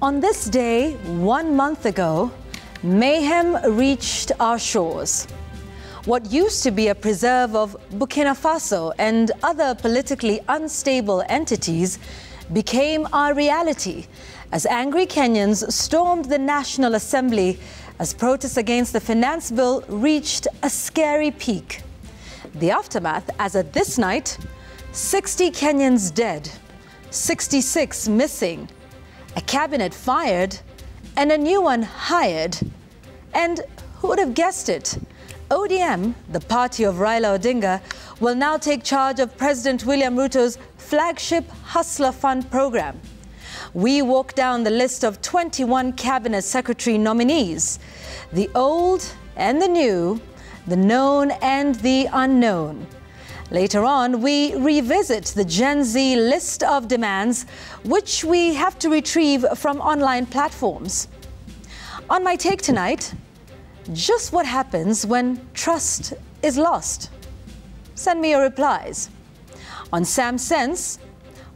On this day, 1 month ago, mayhem reached our shores. What used to be a preserve of Burkina Faso and other politically unstable entities became our reality as angry Kenyans stormed the National Assembly as protests against the finance bill reached a scary peak. The aftermath, as at this night, 60 Kenyans dead, 66 missing, a cabinet fired, and a new one hired. And who would have guessed it? ODM, the party of Raila Odinga, will now take charge of President William Ruto's flagship Hustler Fund program. We walk down the list of 21 cabinet secretary nominees, the old and the new, the known and the unknown. Later on, we revisit the Gen Z list of demands, which we have to retrieve from online platforms. On my take tonight, just what happens when trust is lost? Send me your replies. On Sam Sense,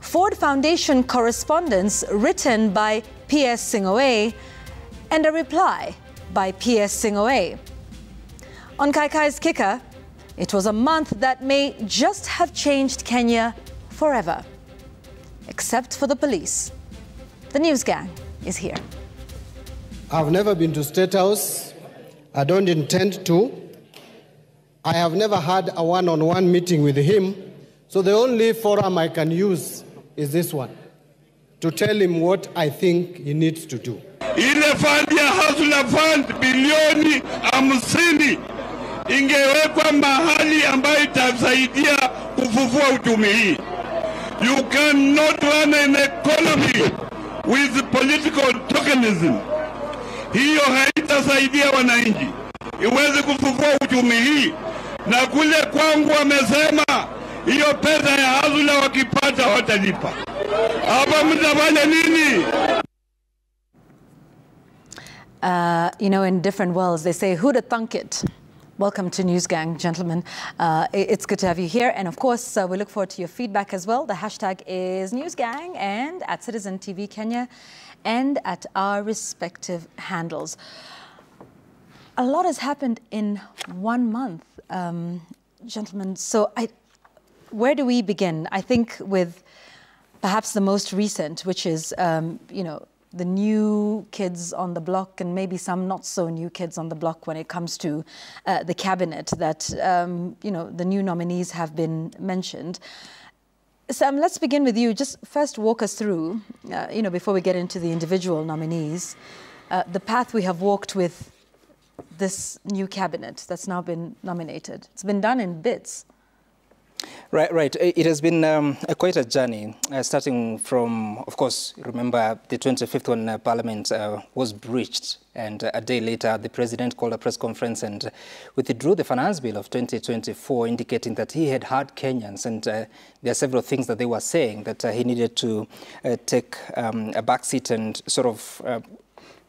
Ford Foundation correspondence written by P.S. Singoe and a reply by P.S. Singoe. On Kai Kai's Kicker, it was a month that may just have changed Kenya forever. Except for the police. The news gang is here. I've never been to State House. I don't intend to. I have never had a one-on-one meeting with him. So the only forum I can use is this one, to tell him what I think he needs to do. Ile fund ya Hustler Fund bilioni 50 ingewekwa mahali ambayo itasaidia kufufua uchumi hii. You cannot run an economy with political tokenism. Hiyo haitasaidia wananchi. Iweze kufufua uchumi hii. Na kule kwangu wamesema hiyo pesa ya Hustler wakipata watalipa. Hapa mtafanya nini? You know, in different worlds, they say, who'd have thunk it? Welcome to News Gang, gentlemen. It's good to have you here. And of course, we look forward to your feedback as well. The hashtag is NewsGang and at Citizen TV Kenya and at our respective handles. A lot has happened in 1 month, gentlemen. So where do we begin? I think with perhaps the most recent, which is, you know, the new kids on the block and maybe some not so new kids on the block when it comes to the cabinet that, you know, the new nominees have been mentioned. Sam, let's begin with you. Just first walk us through, you know, before we get into the individual nominees, the path we have walked with this new cabinet that's now been nominated. It's been done in bits. Right. It has been quite a journey, starting from, of course, remember the 25th when Parliament was breached, and a day later the President called a press conference and withdrew the Finance Bill of 2024, indicating that he had heard Kenyans, and there are several things that they were saying that he needed to take a backseat and sort of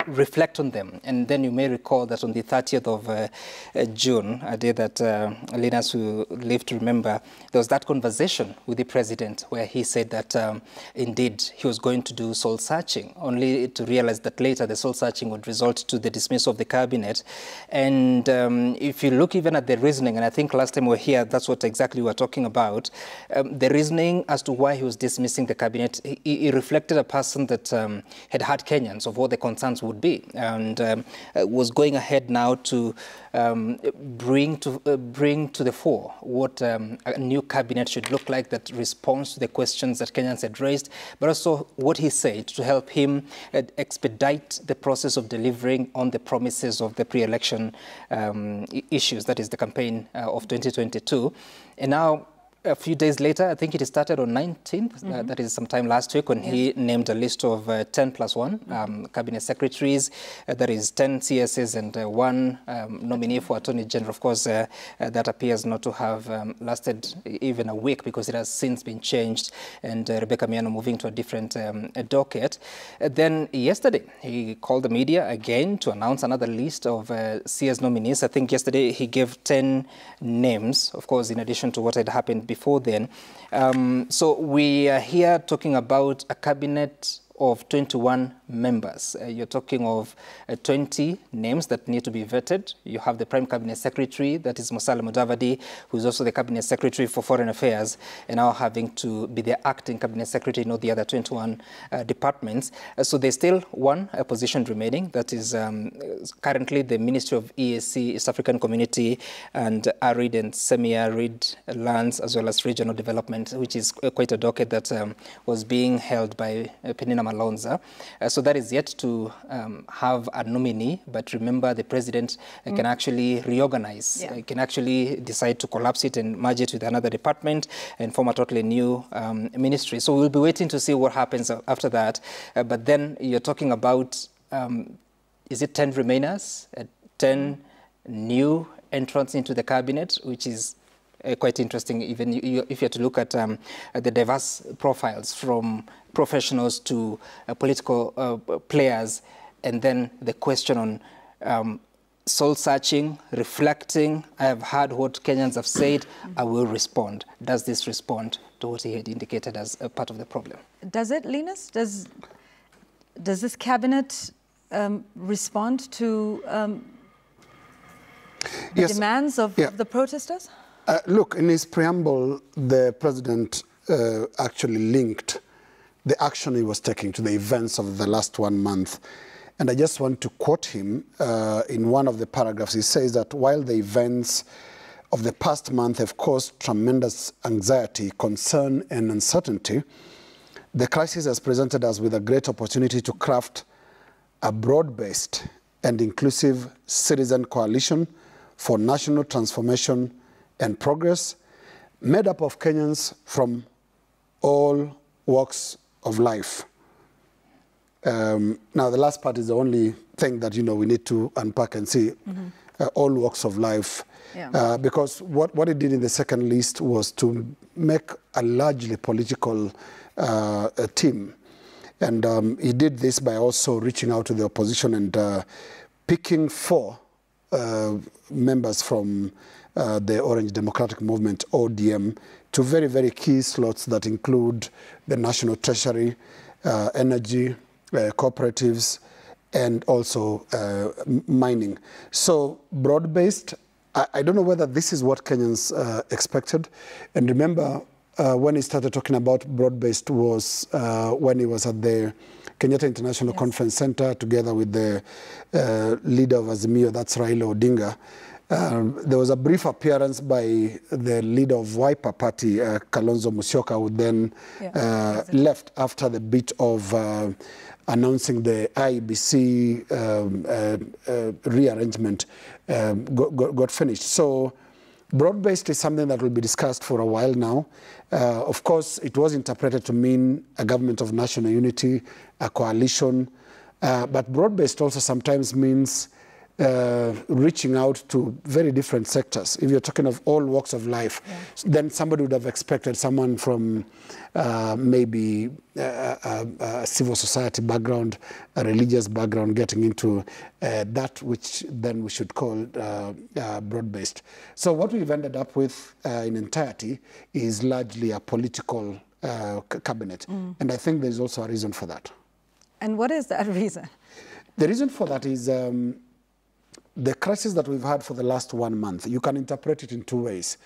reflect on them. And then you may recall that on the 30th of June, a day that Linus will live to remember, there was that conversation with the president where he said that indeed he was going to do soul searching, only to realize that later the soul searching would result to the dismissal of the cabinet. And if you look even at the reasoning, and I think last time we were here, that's what exactly we were talking about, the reasoning as to why he was dismissing the cabinet, he reflected a person that had heard Kenyans of what the concerns would be, and was going ahead now to bring to the fore what a new cabinet should look like that responds to the questions that Kenyans had raised, but also what he said to help him expedite the process of delivering on the promises of the pre-election issues, that is the campaign of 2022. And now, a few days later, I think it started on 19th, that is sometime last week, when he named a list of 10 plus 1 cabinet secretaries, that is 10 CSs and 1 nominee for Attorney General. Of course, that appears not to have lasted even a week because it has since been changed, and Rebecca Miano moving to a different docket. Then yesterday, he called the media again to announce another list of CS nominees. I think yesterday he gave 10 names, of course, in addition to what had happened before then. So we are here talking about a cabinet of 21 members. You're talking of 20 names that need to be vetted. You have the Prime Cabinet Secretary, that is Musalia Mudavadi, who is also the Cabinet Secretary for Foreign Affairs, and now having to be the acting Cabinet Secretary, not the other 21 departments. So there's still one position remaining, that is currently the Ministry of EAC, East African Community, and Arid and Semi-Arid Lands, as well as Regional Development, which is quite a docket that was being held by Penina Malonza. So that is yet to have a nominee, but remember the president can actually reorganize, can actually decide to collapse it and merge it with another department and form a totally new ministry. So we'll be waiting to see what happens after that. But then you're talking about, is it 10 remainers, 10 new entrants into the cabinet, which is quite interesting, even if you have to look at the diverse profiles from professionals to political players, and then the question on soul-searching, reflecting. I have heard what Kenyans have said, I will respond. Does this respond to what he had indicated as a part of the problem? Does it, Linus? Does this cabinet respond to the demands of the protesters? Look, in his preamble, the president actually linked the action he was taking to the events of the last 1 month. And I just want to quote him in one of the paragraphs. He says that while the events of the past month have caused tremendous anxiety, concern, and uncertainty, the crisis has presented us with a great opportunity to craft a broad-based and inclusive citizen coalition for national transformation and progress, made up of Kenyans from all walks of life. Now, the last part is the only thing that, we need to unpack and see. All walks of life. Yeah. Because what it did in the second list was to make a largely political team. And he did this by also reaching out to the opposition and picking 4 members from the Orange Democratic Movement, ODM, to very, very key slots that include the National Treasury, energy, cooperatives, and also mining. So broad-based, I don't know whether this is what Kenyans expected. And remember, when he started talking about broad-based was when he was at the Kenyatta International Conference Center together with the leader of Azimio, that's Raila Odinga. There was a brief appearance by the leader of Wiper Party, Kalonzo Musyoka, who then left after the bit of announcing the IEBC rearrangement got finished. So broad-based is something that will be discussed for a while now. Of course, it was interpreted to mean a government of national unity, a coalition, but broad-based also sometimes means reaching out to very different sectors. If you're talking of all walks of life, then somebody would have expected someone from maybe a civil society background, a religious background, getting into that which then we should call broad-based. So what we've ended up with in entirety is largely a political cabinet. And I think there's also a reason for that. And what is that reason? The reason for that is the crisis that we've had for the last 1 month. You can interpret it in 2 ways.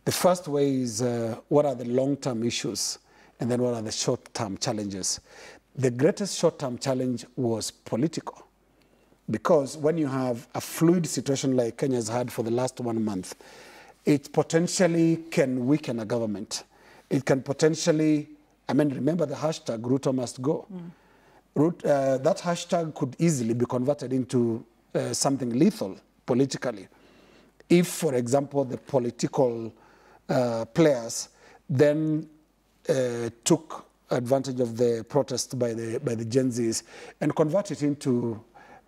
The first way is what are the long-term issues, and then what are the short-term challenges. The greatest short-term challenge was political, because when you have a fluid situation like Kenya's had for the last 1 month, it potentially can weaken a government. It can potentially, remember the hashtag Ruto must go. That hashtag could easily be converted into something lethal politically. If, for example, the political players then took advantage of the protest by the Gen Zs and convert it into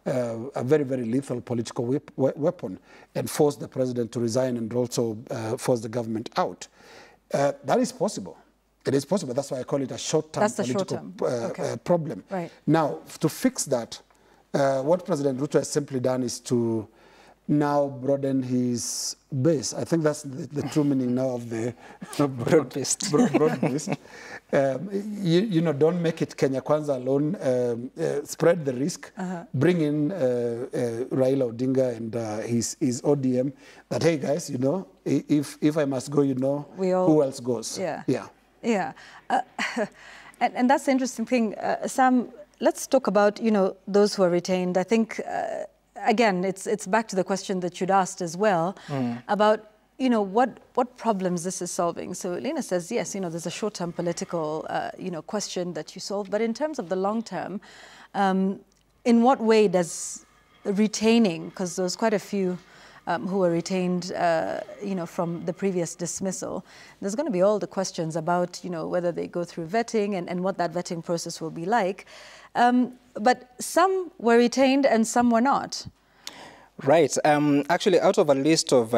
a very, very lethal political weapon and force the president to resign and also force the government out. That is possible. It is possible. That's why I call it a short-term political problem. Right. Now, to fix that, what President Ruto has simply done is to now broaden his base. I think that's the true meaning now of the broad-based. Broad-based. You know, don't make it Kenya Kwanza alone. Spread the risk. Bring in Raila Odinga and his ODM. That, hey guys, you know, if I must go, you know, who else goes? Yeah. And that's the interesting thing, Sam. Let's talk about, you know, those who are retained. I think. Again, it's back to the question that you'd asked as well about, you know, what problems this is solving. So Lena says, yes, you know, there's a short-term political, you know, question that you solve. But in terms of the long-term, in what way does retaining, because there was quite a few who were retained, you know, from the previous dismissal, there's going to be all the questions about, you know, whether they go through vetting and what that vetting process will be like. But some were retained and some were not. Right. Actually, out of a list of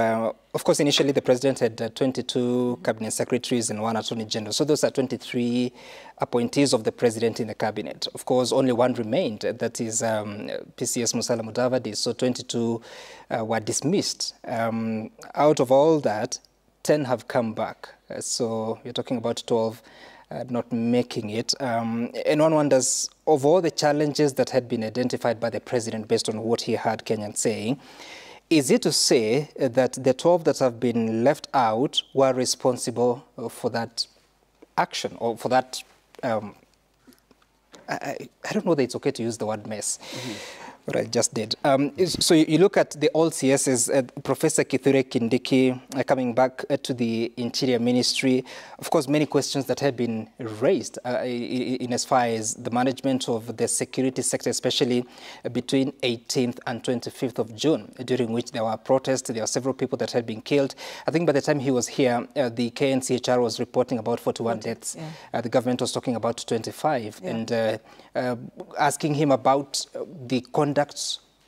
course, initially the president had 22 cabinet secretaries and 1 attorney general. So those are 23 appointees of the president in the cabinet. Of course, only one remained. That is PCS Musalia Mudavadi. So 22 were dismissed. Out of all that, 10 have come back. So you're talking about 12 not making it. And one wonders, of all the challenges that had been identified by the president based on what he heard Kenyans saying, is it to say that the 12 that have been left out were responsible for that action or for that, I don't know that it's okay to use the word mess. What I just did. So you look at the old CSs, Professor Kithure Kindiki coming back to the Interior Ministry. Of course, many questions that have been raised in as far as the management of the security sector, especially between 18th and 25th of June, during which there were protests. There were several people that had been killed. I think by the time he was here, the KNCHR was reporting about 41 deaths. Yeah. The government was talking about 25. Yeah. And asking him about the conduct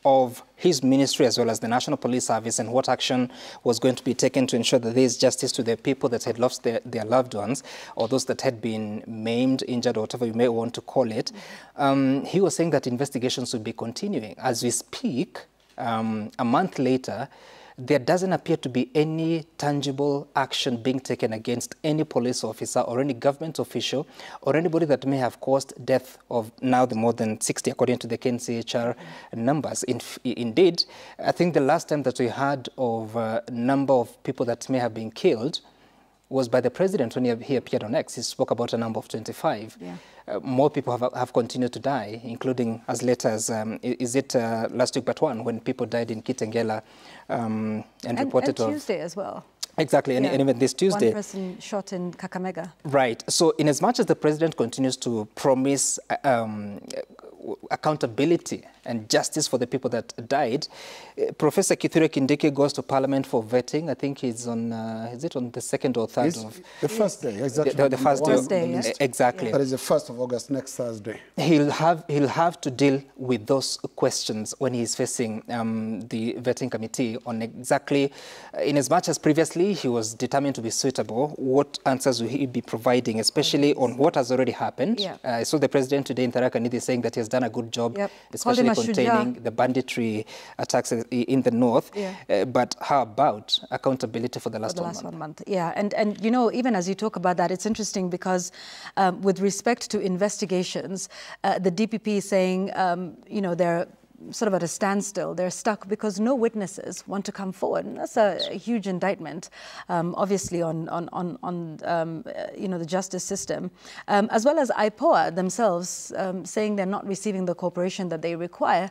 of his ministry as well as the National Police Service and what action was going to be taken to ensure that there is justice to the people that had lost their loved ones or those that had been maimed, injured, or whatever you may want to call it. He was saying that investigations would be continuing. As we speak, a month later, there doesn't appear to be any tangible action being taken against any police officer or any government official or anybody that may have caused death of now the more than 60, according to the KNCHR numbers. Indeed, I think the last time that we heard of a number of people that may have been killed was by the president when he appeared on X. He spoke about a number of 25. Yeah. More people have continued to die, including as late as, last week but one, when people died in Kitengela and reported and Tuesday as well. Exactly, and even this Tuesday. One person shot in Kakamega. Right. So in as much as the president continues to promise accountability and justice for the people that died, Professor Kithure Kindiki goes to Parliament for vetting. I think he's on, is it on the 2nd or 3rd of... The first day, exactly. The first day, yes. Exactly. That is the 1st of August, next Thursday. He'll have to deal with those questions when he's facing the vetting committee on exactly, in as much as previously he was determined to be suitable, what answers will he be providing, especially on what has already happened. Yeah. I saw the president today in Tharaka Nithi saying that he has done a good job, especially containing the banditry attacks in the north. Yeah. But how about accountability for the last 1 month? Yeah, and you know, even as you talk about that, it's interesting because with respect to investigations, the DPP is saying, you know, they're sort of at a standstill. They're stuck because no witnesses want to come forward. And that's a huge indictment, obviously, on you know, the justice system, as well as IPOA themselves saying they're not receiving the cooperation that they require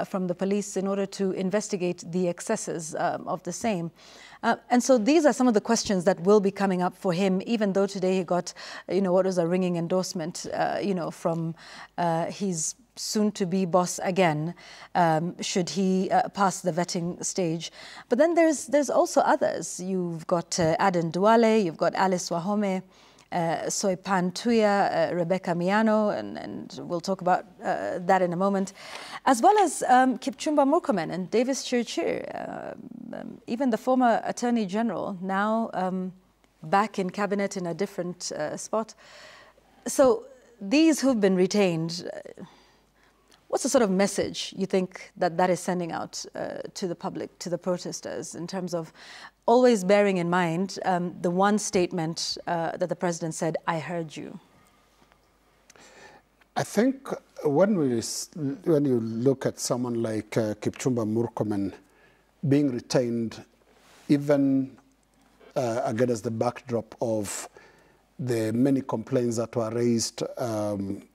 from the police in order to investigate the excesses of the same. And so these are some of the questions that will be coming up for him, even though today he got, you know, what was a ringing endorsement, you know, from his soon-to-be boss again, should he pass the vetting stage. But then there's also others. You've got Aden Duale, you've got Alice Wahome, Soipan Tuya, Rebecca Miano, and we'll talk about that in a moment, as well as Kipchumba Murkomen and Davis Chirchir, even the former Attorney General, now back in cabinet in a different spot. So these who've been retained, What's the sort of message you think that is sending out to the public, to the protesters, in terms of always bearing in mind the one statement that the president said, "I heard you"? I think when you look at someone like Kipchumba Murkomen being retained, even against the backdrop of the many complaints that were raised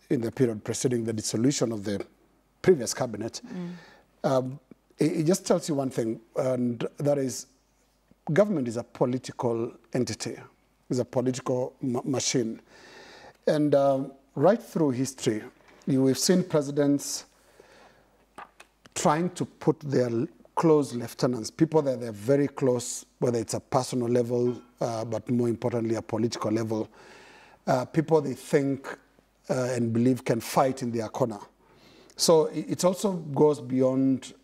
in the period preceding the dissolution of the previous cabinet, it just tells you one thing, and that is government is a political entity, is a political machine. And right through history, we've seen presidents trying to put their close lieutenants, people that they're very close, whether it's a personal level, but more importantly, a political level, people they think and believe can fight in their corner. So it also goes beyond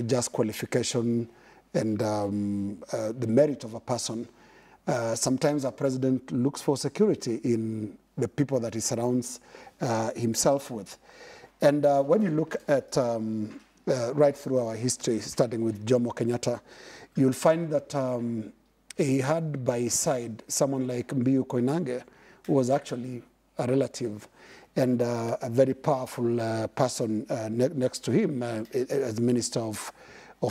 just qualification and the merit of a person. Sometimes a president looks for security in the people that he surrounds himself with. And when you look at right through our history, starting with Jomo Kenyatta, you'll find that he had by his side someone like Mbiu Koinange, who was actually a relative and a very powerful person next to him as Minister of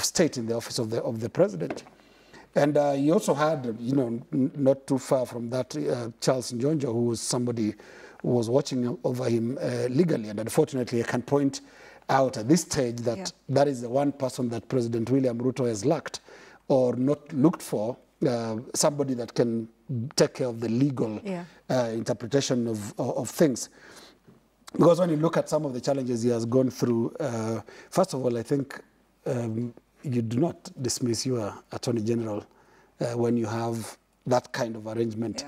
State in the office of the President. And he also had, not too far from that, Charles Njonjo, who was somebody who was watching over him legally. And unfortunately, I can point out at this stage that that is the one person that President William Ruto has lacked or not looked for, somebody that can take care of the legal interpretation of things. Because when you look at some of the challenges he has gone through, first of all, I think you do not dismiss your Attorney General when you have that kind of arrangement.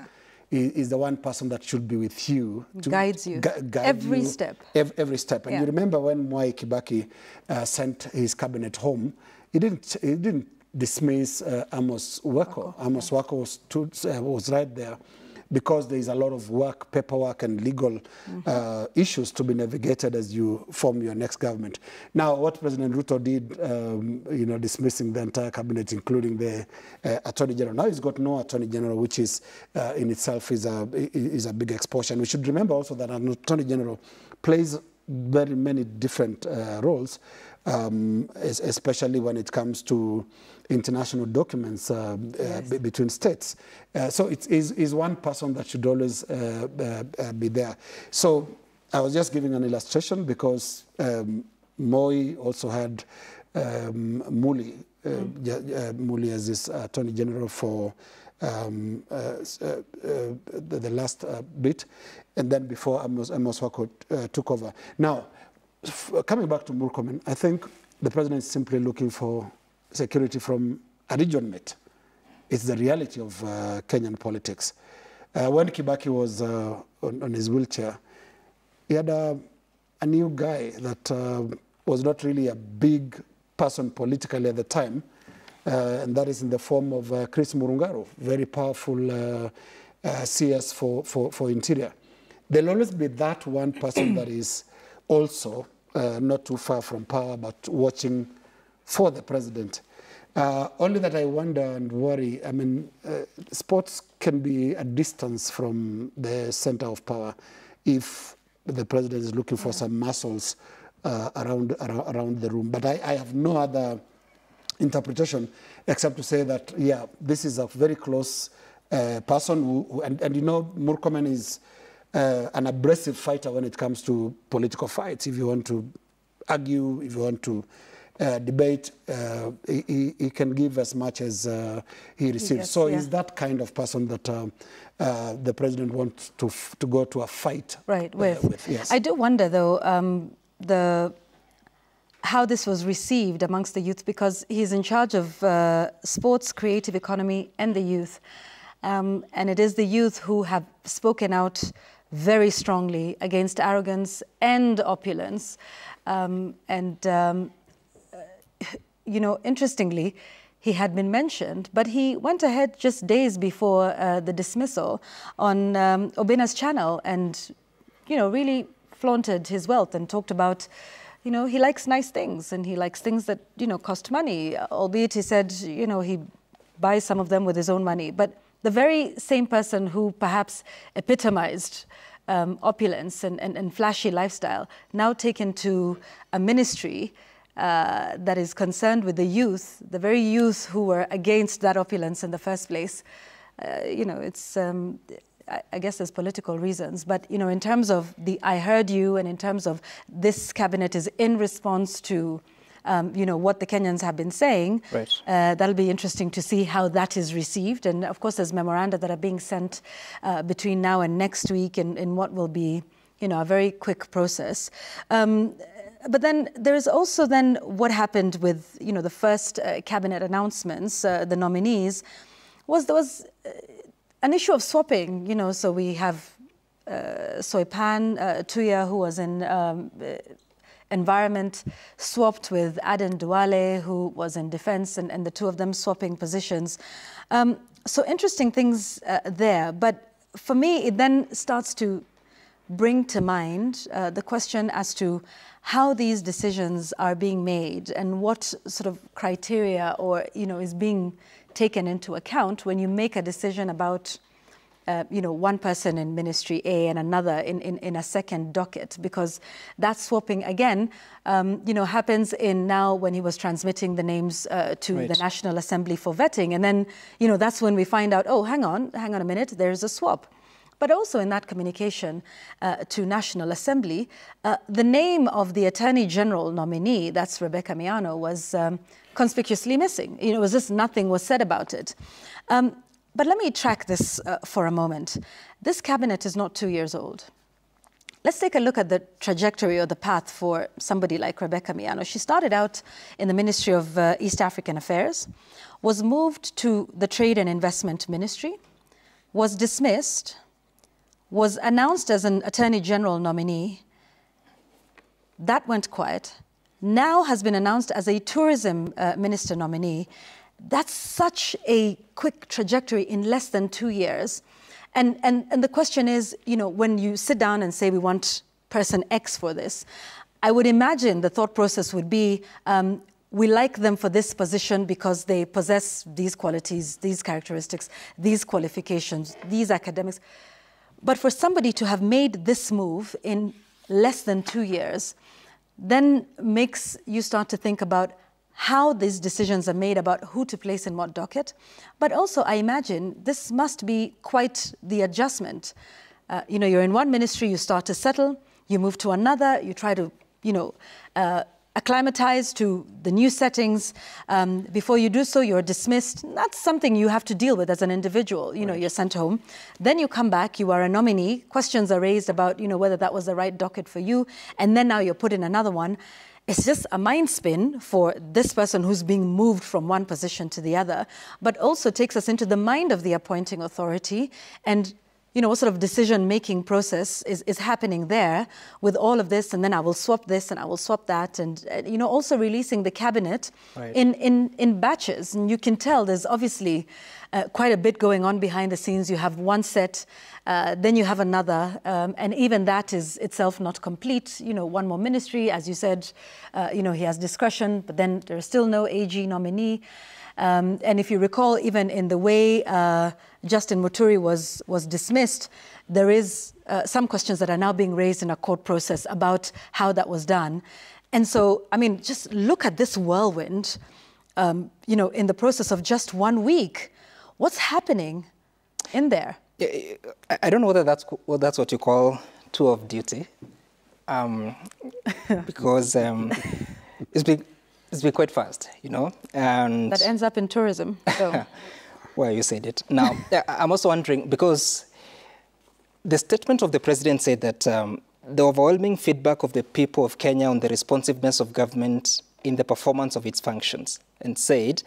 He is the one person that should be with you. To guides you. Every step. Every step. And you remember when Mwai Kibaki sent his cabinet home, he didn't dismiss Amos Wako. Amos Wako was right there, because there is a lot of work, paperwork, and legal issues to be navigated as you form your next government. Now, what President Ruto did, dismissing the entire cabinet, including the Attorney General. Now he's got no Attorney General, which is in itself is a big exposure. And we should remember also that an Attorney General plays very many different roles, especially when it comes to international documents between states. So it is one person that should always be there. So I was just giving an illustration because Moi also had Muli as his Attorney General for the last bit, and then before Amos Wako took over. Now, coming back to Murkomen, I think the president is simply looking for security from a region mate. It's the reality of Kenyan politics. When Kibaki was on his wheelchair, he had a new guy that was not really a big person politically at the time, and that is in the form of Chris Murungaru, very powerful CS for Interior. There'll always be that one person that is also not too far from power, but watching for the president. Only that I wonder and worry, I mean, sports can be a distance from the center of power if the president is looking for some muscles around the room. But I have no other interpretation except to say that, yeah, this is a very close person who and Murkomen is an abrasive fighter when it comes to political fights. If you want to argue, if you want to debate, he can give as much as he receives. So he's that kind of person that the president wants to go to a fight with. Yes. I do wonder, though, how this was received amongst the youth, because he's in charge of sports, creative economy, and the youth. And it is the youth who have spoken out very strongly against arrogance and opulence. Interestingly, he had been mentioned, but he went ahead just days before the dismissal on Obena's channel and, really flaunted his wealth and talked about you know, he likes nice things and he likes things that, you know, cost money, albeit he said, you know, he buys some of them with his own money. But the very same person who perhaps epitomized opulence and flashy lifestyle, now taken to a ministry that is concerned with the youth, the very youth who were against that opulence in the first place. You know, it's, I guess there's political reasons, but, you know, in terms of the I heard you and in terms of this cabinet is in response to, you know, what the Kenyans have been saying, right. That'll be interesting to see how that is received. And of course, there's memoranda that are being sent between now and next week in what will be, you know, a very quick process. But then there is also then what happened with, you know, the first cabinet announcements, the nominees, there was an issue of swapping, you know, so we have Soipan Tuya, who was in environment, swapped with Aden Duale, who was in defense, and the two of them swapping positions. So interesting things there. But for me, it then starts to bring to mind the question as to how these decisions are being made and what sort of criteria or, you know, is being taken into account when you make a decision about you know, one person in Ministry A and another in a second docket, because that swapping, again, you know, happens in now when he was transmitting the names to right. the National Assembly for vetting. And then, you know, that's when we find out, oh, hang on a minute, there's a swap. But also in that communication to National Assembly, the name of the Attorney General nominee, that's Rebecca Miano, was conspicuously missing. You know, it was just nothing was said about it. But let me track this for a moment. This cabinet is not 2 years old. Let's take a look at the trajectory or the path for somebody like Rebecca Miano. She started out in the Ministry of East African Affairs, was moved to the Trade and Investment Ministry, was dismissed, was announced as an Attorney General nominee. That went quiet. Now has been announced as a Tourism Minister nominee. That's such a quick trajectory in less than 2 years. And the question is, you know, when you sit down and say we want person X for this, I would imagine the thought process would be, we like them for this position because they possess these qualities, these characteristics, these qualifications, these academics. But for somebody to have made this move in less than 2 years, then makes you start to think about how these decisions are made about who to place in what docket. But also, I imagine this must be quite the adjustment. You know, you're in one ministry, you start to settle, you move to another, you try to, you know, acclimatize to the new settings. Before you do so, you're dismissed. That's something you have to deal with as an individual. You know, you're sent home. Then you come back, you are a nominee. Questions are raised about, you know, whether that was the right docket for you. And then now you're put in another one. It's just a mind spin for this person who's being moved from one position to the other, but also takes us into the mind of the appointing authority and, you know, what sort of decision-making process is happening there with all of this, and then I will swap this and I will swap that, and you know, also releasing the cabinet right. in batches. And you can tell there's obviously quite a bit going on behind the scenes. You have one set, then you have another, and even that is itself not complete. You know, one more ministry, as you said, you know, he has discretion, but then there's still no AG nominee. And if you recall, even in the way Justin Muturi was dismissed, there is some questions that are now being raised in a court process about how that was done. And so, I mean, just look at this whirlwind, you know, in the process of just 1 week. What's happening in there? I don't know whether that's what you call tour of duty, because it's been quite fast, you know. And that ends up in tourism. So. Well, you said it. Now, I'm also wondering, because the statement of the president said that the overwhelming feedback of the people of Kenya on the responsiveness of government in the performance of its functions, and said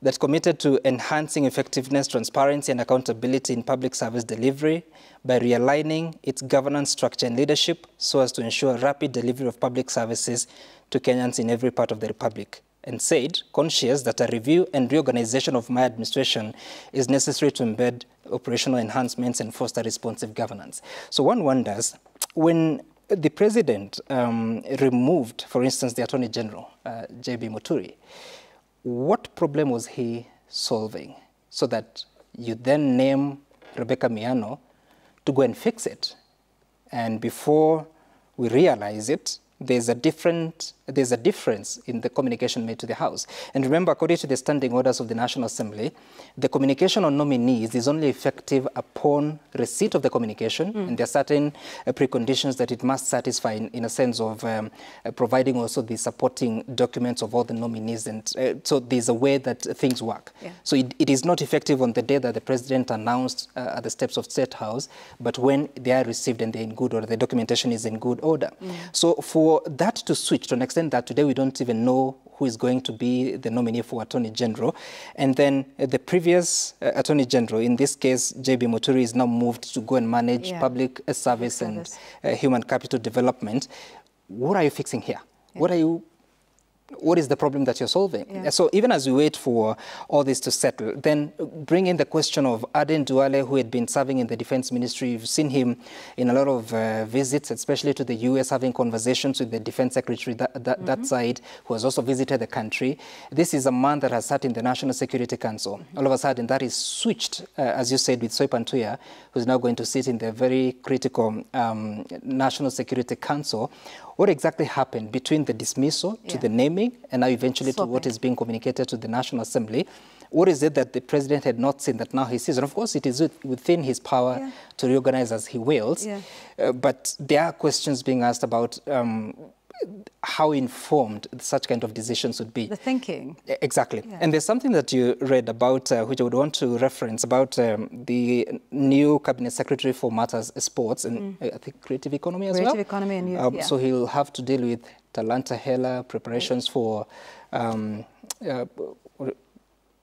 that committed to enhancing effectiveness, transparency, and accountability in public service delivery by realigning its governance structure and leadership so as to ensure rapid delivery of public services to Kenyans in every part of the Republic, and said, conscious that a review and reorganization of my administration is necessary to embed operational enhancements and foster responsive governance. So one wonders, when the president removed, for instance, the Attorney General, J.B. Muturi. What problem was he solving so that you then name Rebecca Miano to go and fix it? And before we realize it, there's a difference in the communication made to the House. And remember, according to the standing orders of the National Assembly, the communication on nominees is only effective upon receipt of the communication, and there are certain preconditions that it must satisfy in a sense of providing also the supporting documents of all the nominees. And so there's a way that things work. Yeah. So it is not effective on the day that the president announced at the steps of State House, but when they are received and they're in good order, the documentation is in good order. So for that to switch to an extent that today we don't even know who is going to be the nominee for Attorney General. And then the previous Attorney General, in this case, J.B. Muturi, is now moved to go and manage public service and human capital development. What are you fixing here? What is the problem that you're solving? So even as we wait for all this to settle, then bring in the question of Aden Duale, who had been serving in the Defense Ministry. You've seen him in a lot of visits, especially to the U.S., having conversations with the Defense Secretary that side, who has also visited the country. This is a man that has sat in the National Security Council. All of a sudden, that is switched, as you said, with Soipan Tuya, who's now going to sit in the very critical National Security Council. What exactly happened between the dismissal to the naming and now eventually to what is being communicated to the National Assembly? What is it that the president had not seen that now he sees? And of course, it is within his power to reorganize as he wills. But there are questions being asked about how informed such kind of decisions would be. The thinking. Exactly. And there's something that you read about, which I would want to reference, about the new Cabinet Secretary for Matters Sports and I think Creative Economy as well. Creative Economy and youth, So he'll have to deal with Talanta Hela, preparations for... we're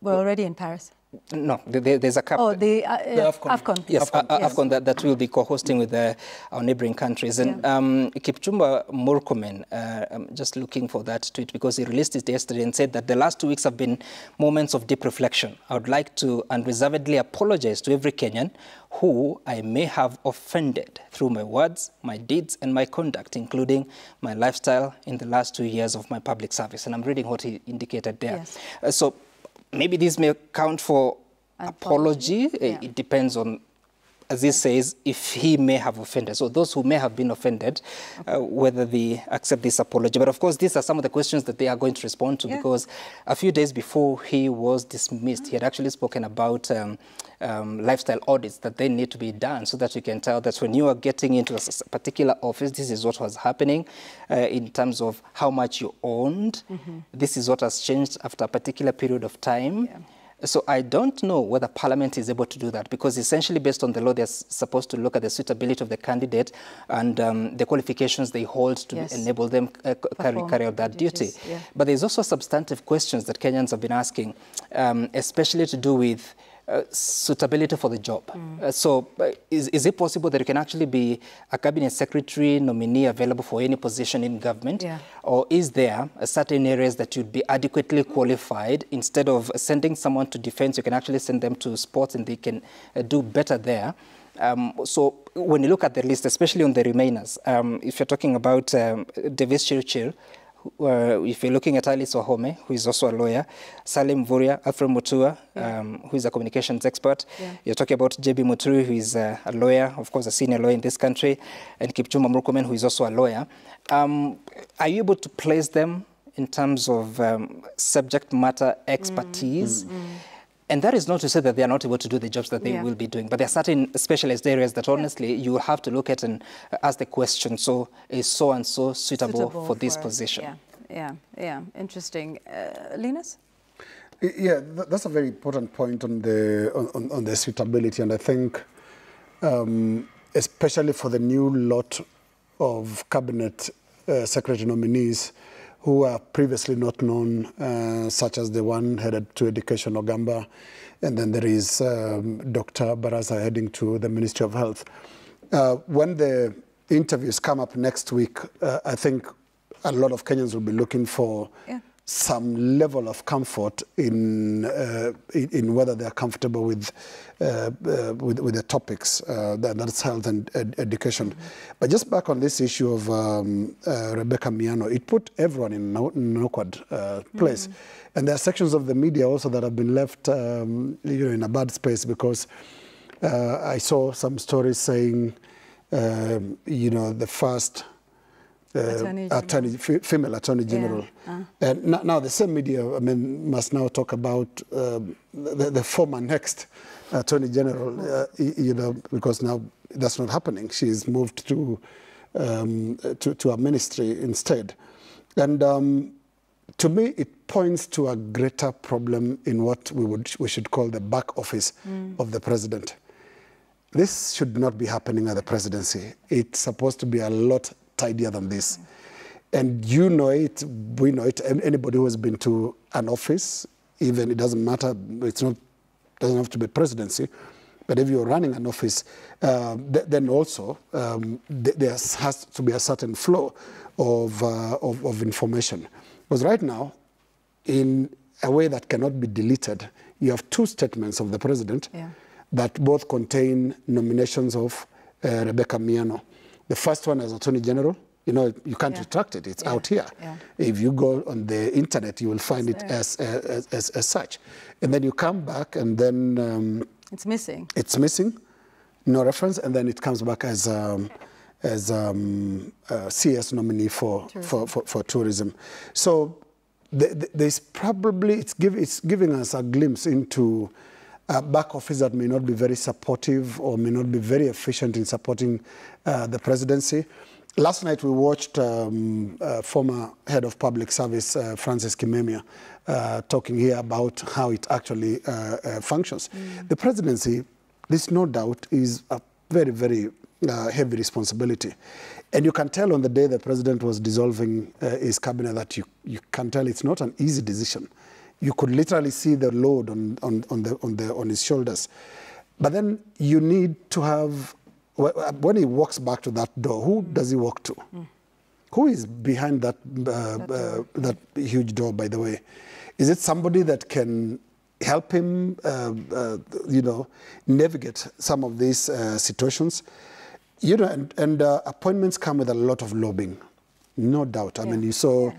already in Paris. No, there's a cup. Oh, the AFCON. Yes, AFCON that we'll be co-hosting with our neighboring countries. And Kipchumba Murkomen, I'm just looking for that tweet because he released it yesterday and said that the last 2 weeks have been moments of deep reflection. I would like to unreservedly apologize to every Kenyan who I may have offended through my words, my deeds, and my conduct, including my lifestyle in the last 2 years of my public service. And I'm reading what he indicated there. So maybe this may count for apology. It depends on, as he says, if he may have offended. So those who may have been offended, whether they accept this apology. But of course, these are some of the questions that they are going to respond to because a few days before he was dismissed, he had actually spoken about lifestyle audits that they need to be done so that you can tell that when you are getting into a particular office, this is what was happening in terms of how much you owned. This is what has changed after a particular period of time. So I don't know whether Parliament is able to do that because essentially based on the law, they're supposed to look at the suitability of the candidate and the qualifications they hold to enable them carry out that duty. But there's also substantive questions that Kenyans have been asking, especially to do with suitability for the job. So is it possible that you can actually be a cabinet secretary nominee available for any position in government? Or is there certain areas that you'd be adequately qualified? Instead of sending someone to defense, you can actually send them to sports and they can do better there. So when you look at the list, especially on the remainers, if you're talking about Davis Chirchir, if you're looking at Alice Wahome, who is also a lawyer, Salim Vuria, Alfred Mutua, who is a communications expert. You're talking about J.B. Muturi, who is a lawyer, of course, a senior lawyer in this country, and Kipchumba Murkomen, who is also a lawyer. Are you able to place them in terms of subject matter expertise? And that is not to say that they are not able to do the jobs that they will be doing, but there are certain specialized areas that honestly you will have to look at and ask the question, so is so-and-so suitable for this position? Interesting. Linus? Yeah, that's a very important point on the suitability, and I think especially for the new lot of cabinet secretary nominees who are previously not known, such as the one headed to Education, Ogamba, and then there is Dr. Baraza heading to the Ministry of Health. When the interviews come up next week, I think a lot of Kenyans will be looking for some level of comfort in whether they are comfortable with the topics that's health and education. But just back on this issue of Rebecca Miano, it put everyone in an awkward place. And there are sections of the media also that have been left in a bad space, because I saw some stories saying, the first female attorney general. And now the same media, must now talk about the former next attorney general, because now that's not happening. She's moved to a ministry instead. And to me, it points to a greater problem in what we should call the back office of the president. This should not be happening at the presidency. It's supposed to be a lot tidier than this. And you know it, we know it. Anybody who has been to an office, even it doesn't matter, doesn't have to be presidency, but if you're running an office, then also there has to be a certain flow of information. Because right now, in a way that cannot be deleted, you have two statements of the president that both contain nominations of Rebecca Miano. The first one as Attorney General, you can't retract it. It's out here. If you go on the internet, you will find it as such. And then you come back and then... it's missing. It's missing, no reference, and then it comes back as CS nominee for tourism. So there's probably, it's giving us a glimpse into a back office that may not be very supportive or may not be very efficient in supporting the presidency. Last night we watched former head of public service, Francis Kimemia, talking here about how it actually functions. The presidency, there's no doubt, is a very, very heavy responsibility. And you can tell on the day the president was dissolving his cabinet that you can tell it's not an easy decision. You could literally see the load on his shoulders. But then you need to have, when he walks back to that door, who does he walk to? Who is behind that huge door, by the way? Is it somebody that can help him, navigate some of these situations? And appointments come with a lot of lobbying, no doubt. I mean, you saw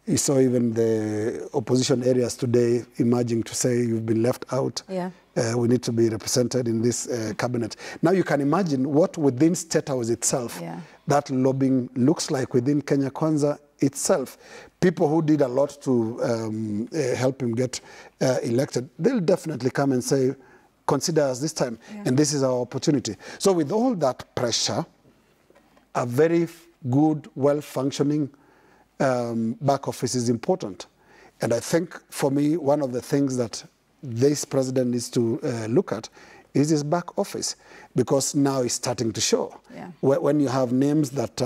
even the opposition areas today emerging to say you've been left out. We need to be represented in this cabinet. Now you can imagine what within State House itself that lobbying looks like within Kenya Kwanza itself. People who did a lot to help him get elected, they'll definitely come and say, consider us this time, and this is our opportunity. So with all that pressure, a very good, well-functioning back office is important. And I think, for me, one of the things that this president needs to look at is his back office, because now it's starting to show. When you have names that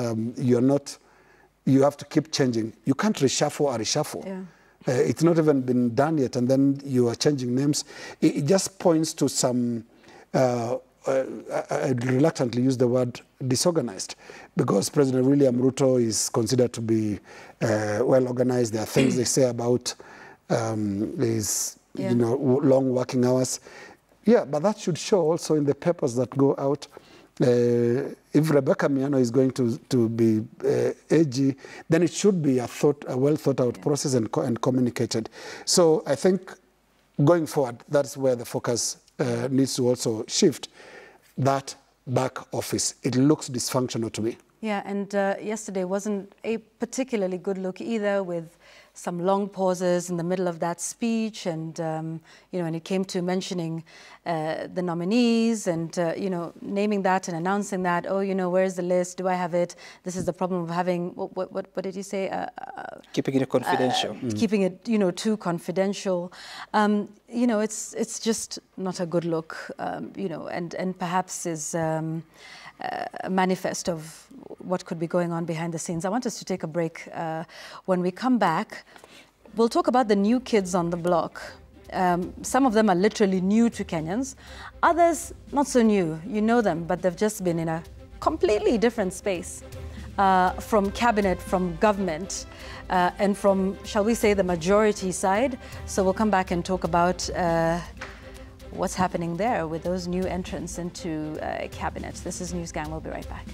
you have to keep changing. You can't reshuffle or reshuffle. It's not even been done yet, and then you are changing names. It just points to some, I reluctantly use the word disorganized, because President William Ruto is considered to be well organized. There are things they say about his long working hours. But that should show also in the papers that go out. If Rebecca Miano is going to be AG, then it should be a well thought out process and communicated. So I think going forward, that's where the focus needs to also shift. That back office, it looks dysfunctional to me. And yesterday wasn't a particularly good look either, with some long pauses in the middle of that speech, and when it came to mentioning the nominees and naming that and announcing that, where's the list? Do I have it? This is the problem of having what did you say? Keeping it confidential. Keeping it too confidential. It's just not a good look. And perhaps is a manifest of what could be going on behind the scenes. I want us to take a break. When we come back, we'll talk about the new kids on the block. Some of them are literally new to Kenyans. Others, not so new. You know them, but they've just been in a completely different space. from cabinet, from government, and from, shall we say, the majority side. So we'll come back and talk about what's happening there with those new entrants into cabinet. This is Newsgang. We'll be right back.